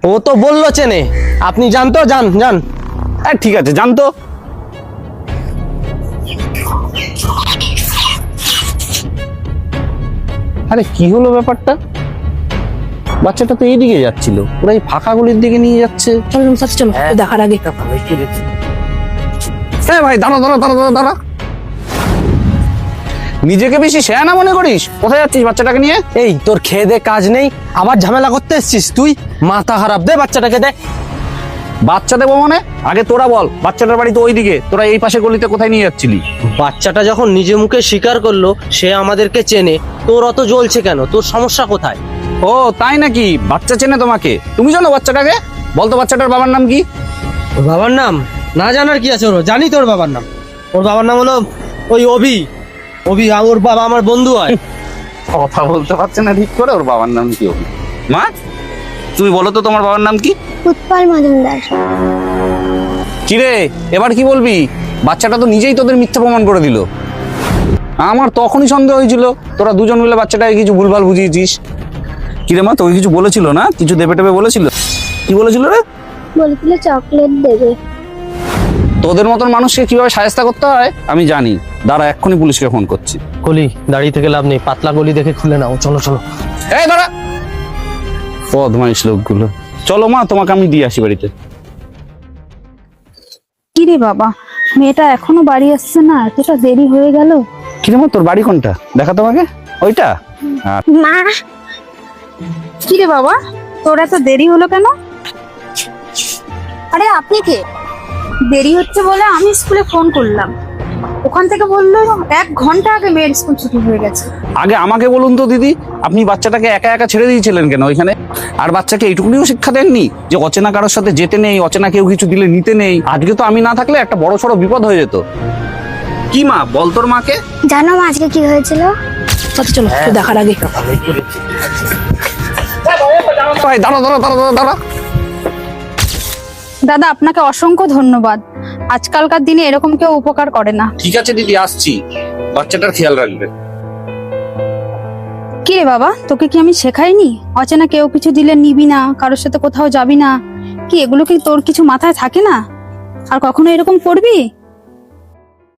ও তো বললো চেনে, আপনি জানতো, যান যান। হ্যাঁ ঠিক আছে, জানতো। আরে কি হলো ব্যাপারটা? বাচ্চাটা তো এইদিকে যাচ্ছিল, ওরা এই ফাঁকা গলির দিকে নিয়ে যাচ্ছে। চলো চলো চাচা, চলো দেখার আগে। হ্যাঁ ভাই, দাঁড়া দাঁড়া দাঁড়া দাঁড়া দাঁড়া। নিজেকে বেশি শেয়ানা মনে করিস? কোথায় যাচ্ছিস বাচ্চাটাকে নিয়ে? এই তোর খেয়ে দে কাজ নেই, আবার ঝামেলা করতে এসছিস তুই? মাথা খারাপ, দে বাচ্চাটাকে দে। বাচ্চা দেবো মানে? আগে তোরা বল, বাচ্চাটার বাড়ি তো ওইদিকে, তোরা এই পাশে গলিতে কোথায় নিয়ে যাচ্ছিলি? বাচ্চাটা যখন নিজে মুখে স্বীকার করলো সে আমাদেরকে চেনে, তোর অত জ্বলছে কেন? তোর সমস্যা কোথায়? ও তাই নাকি? বাচ্চা চেনে তোমাকে? তুমি জানো বাচ্চাটাকে? বলতো বাচ্চাটার বাবার নাম কি? ওর বাবার নাম না জানার কি আছে? ওর জানি তোর বাবার নাম। ওর বাবার নাম হলো ওই অভি। অভি, ওর বাবা আমার বন্ধু হয়। কথা বলতে পারছে না ঠিক করে, ওর বাবার নাম কি? মা তুমি বলো তো তোমার বাবার নাম কি? উৎপল মজুমদার। কিরে এবার কি বলবি? বাচ্চাটা তো নিজেই তোদের মিথ্যা প্রমাণ করে দিল। আমার তখনই সন্দেহ হয়েছিল তোরা দুজন মিলে বাচ্চাটাকে কিছু ভুলভাল বুঝিয়েছিস। কিরে মা, তোকে কিছু বলেছিল না? কিছু দেবে টেবে বলেছিল? কি বলেছিল রে? বলেছিল চকলেট দেবে। তোদের মতন মানুষকে কিভাবে সাহায্য করতে হয় আমি জানি। দাঁড়া, এক্ষুনি পুলিশকে ফোন করছি। গলি দাঁড়িয়ে থেকে লাভ নেই, পাতলা গলি দেখে খুলে নাও। চলো চলো। এই দাঁড়া, বদমাইশ লোকগুলো। চলো মা, তোমাকে আমি দিয়ে আসি বাড়িতে। কি রে বাবা, মেয়েটা এখনো বাড়ি আসছে না? এতটা দেরি হয়ে গেল। কিরে মা, তোর বাড়ি কোনটা? দেখা তোমাকে ওইটা। মা, কি রে বাবা, তোর এত দেরি হলো কেন? আরে আপনি কে? দেরি হচ্ছে বলে আমি স্কুলে ফোন করলাম, ওখান থেকে বললো 1 ঘন্টা আগে মেয়ের স্কুল ছুটি হয়ে গেছে। আগে আমাকে বলুন তো দিদি, আপনি বাচ্চাটাকে একা একা ছেড়ে দিয়েছিলেন কেন ওইখানে? আর বাচ্চাকে এইটুকুনিও শিক্ষা দেননি যে অচেনা কারোর সাথে যেতে নেই, অচেনা কেউ কিছু দিলে নিতে নেই? আজকে তো আমি না থাকলে একটা বড় সড়ো বিপদ হয়ে যেত। কি মা, বল তোর মাকে। জানো মা আজকে কি হয়েছিল? চাচা চলো দেখার আগে। ভাই দাঁড়া দাঁড়া দাঁড়া দাঁড়া দাঁড়া। দাদা আপনাকে অসংখ্য ধন্যবাদ, আজকালকার দিনে এরকম কেউ উপকার করে না। ঠিক আছে দিদি, আসছি। বাচ্চাটার খেয়াল রাখবে। কি রে বাবা, তোকে কি আমি শেখাইনি অচেনা কেউ কিছু দিলে নিবি না, কারোর সাথে কোথাও যাবি না? কি এগুলো কি তোর কিছু মাথায় থাকে না? আর কখনো এরকম করবি?